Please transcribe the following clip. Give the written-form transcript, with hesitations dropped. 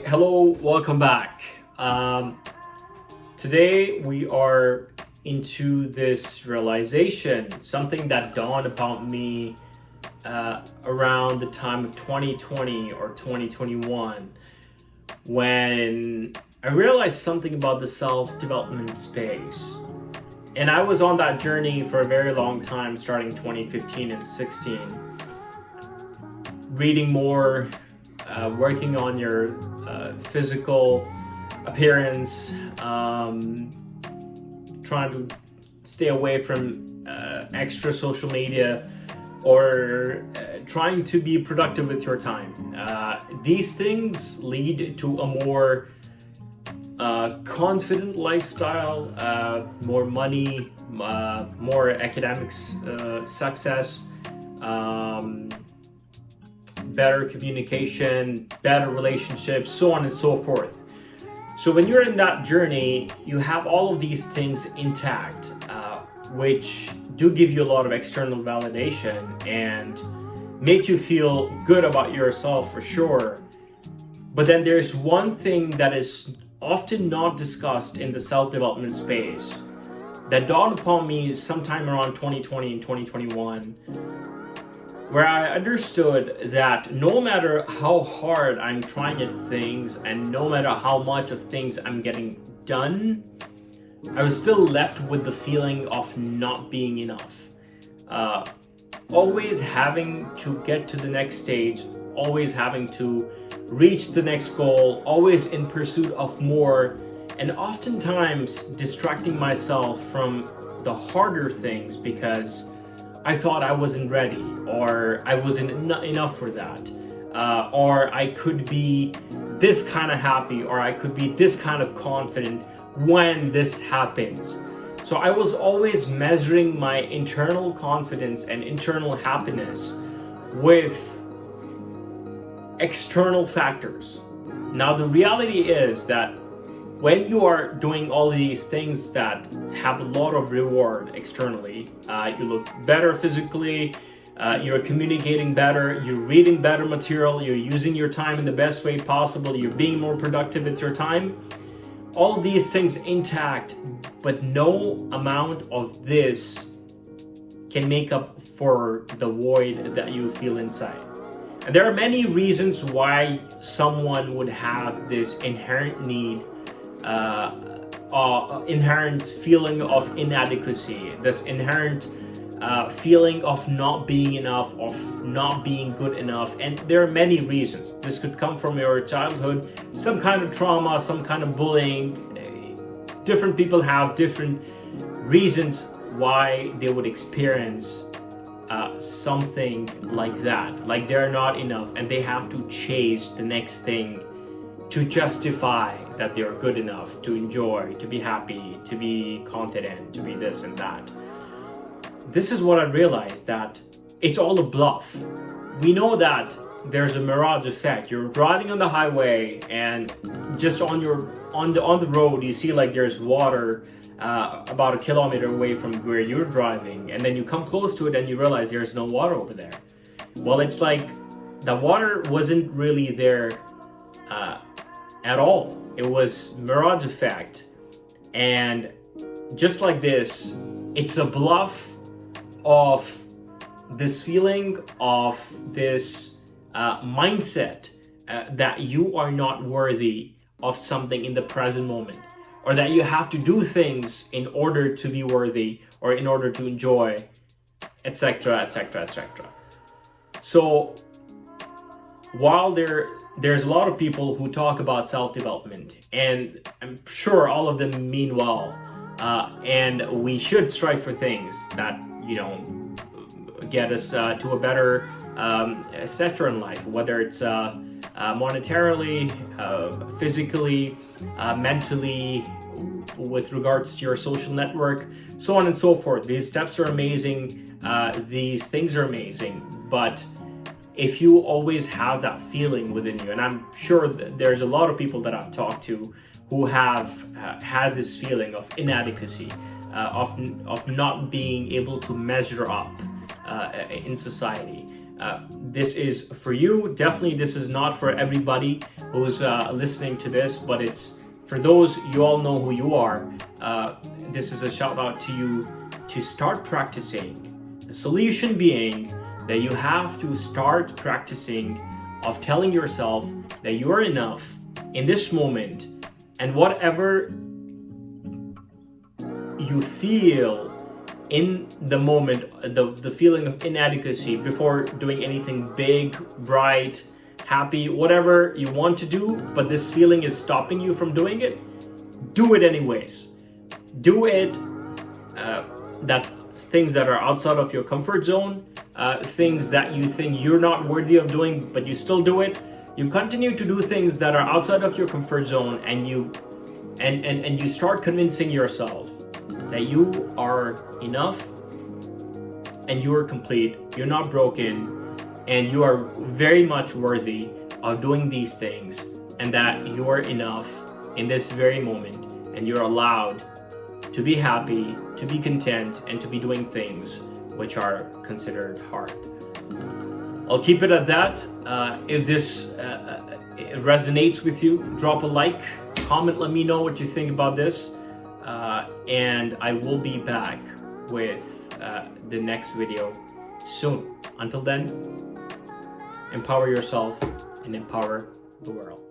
Hello, welcome back. Today we are into this realization, something that dawned upon me around the time of 2020 or 2021, when I realized something about the self-development space. And I was on that journey for a very long time, starting 2015 and 16, reading more, working on your physical appearance, trying to stay away from extra social media, or trying to be productive with your time. These things lead to a more confident lifestyle, more money, more academics success, better communication, better relationships, so on and so forth. So when you're in that journey, you have all of these things intact, which do give you a lot of external validation and make you feel good about yourself for sure. But then there's one thing that is often not discussed in the self-development space that dawned upon me sometime around 2020 and 2021, where I understood that no matter how hard I'm trying at things and no matter how much of things I'm getting done, I was still left with the feeling of not being enough. Always having to get to the next stage, always having to reach the next goal, always in pursuit of more, and oftentimes distracting myself from the harder things because I thought I wasn't ready, or I wasn't enough for that, or I could be this kind of happy, or I could be this kind of confident when this happens. So I was always measuring my internal confidence and internal happiness with external factors. Now the reality is that when you are doing all these things that have a lot of reward externally, you look better physically, you're communicating better, you're reading better material, you're using your time in the best way possible, you're being more productive with your time, all of these things intact, but no amount of this can make up for the void that you feel inside. And there are many reasons why someone would have this inherent need, inherent feeling of inadequacy, this inherent feeling of not being enough, of not being good enough. And there are many reasons. This could come from your childhood, some kind of trauma, some kind of bullying. Different people have different reasons why they would experience something like that, like they're not enough and they have to chase the next thing to justify that they're good enough, to enjoy, to be happy, to be confident, to be this and that. This is what I realized, that it's all a bluff. We know that there's a mirage effect. You're driving on the highway and just on the road you see like there's water about 1 kilometer away from where you're driving, and then you come close to it and you realize there's no water over there. Well, it's like the water wasn't really there at all. It was mirage effect. And just like this, it's a bluff of this feeling of this mindset that you are not worthy of something in the present moment, or that you have to do things in order to be worthy or in order to enjoy, etc., etc., etc. So while there's a lot of people who talk about self-development, and I'm sure all of them mean well, and we should strive for things that, get us to a better stature in life, whether it's monetarily, physically, mentally, with regards to your social network, so on and so forth. These steps are amazing, these things are amazing, but if you always have that feeling within you, and I'm sure that there's a lot of people that I've talked to who have had this feeling of inadequacy, of not being able to measure up in society, this is for you. Definitely, this is not for everybody who's listening to this, but it's for those, you all know who you are. This is a shout out to you to start practicing. The solution being that you have to start practicing of telling yourself that you are enough in this moment, and whatever you feel in the moment, the feeling of inadequacy before doing anything big, bright, happy, whatever you want to do, but this feeling is stopping you from doing it, do it anyways. Do it. That's things that are outside of your comfort zone, things that you think you're not worthy of doing, but you still do it. You continue to do things that are outside of your comfort zone, and you start convincing yourself that you are enough and you are complete, you're not broken, and you are very much worthy of doing these things, and that you are enough in this very moment, and you're allowed to be happy, to be content, and to be doing things which are considered hard. I'll keep it at that. If this resonates with you, drop a like, comment, let me know what you think about this. And I will be back with the next video soon. Until then, empower yourself and empower the world.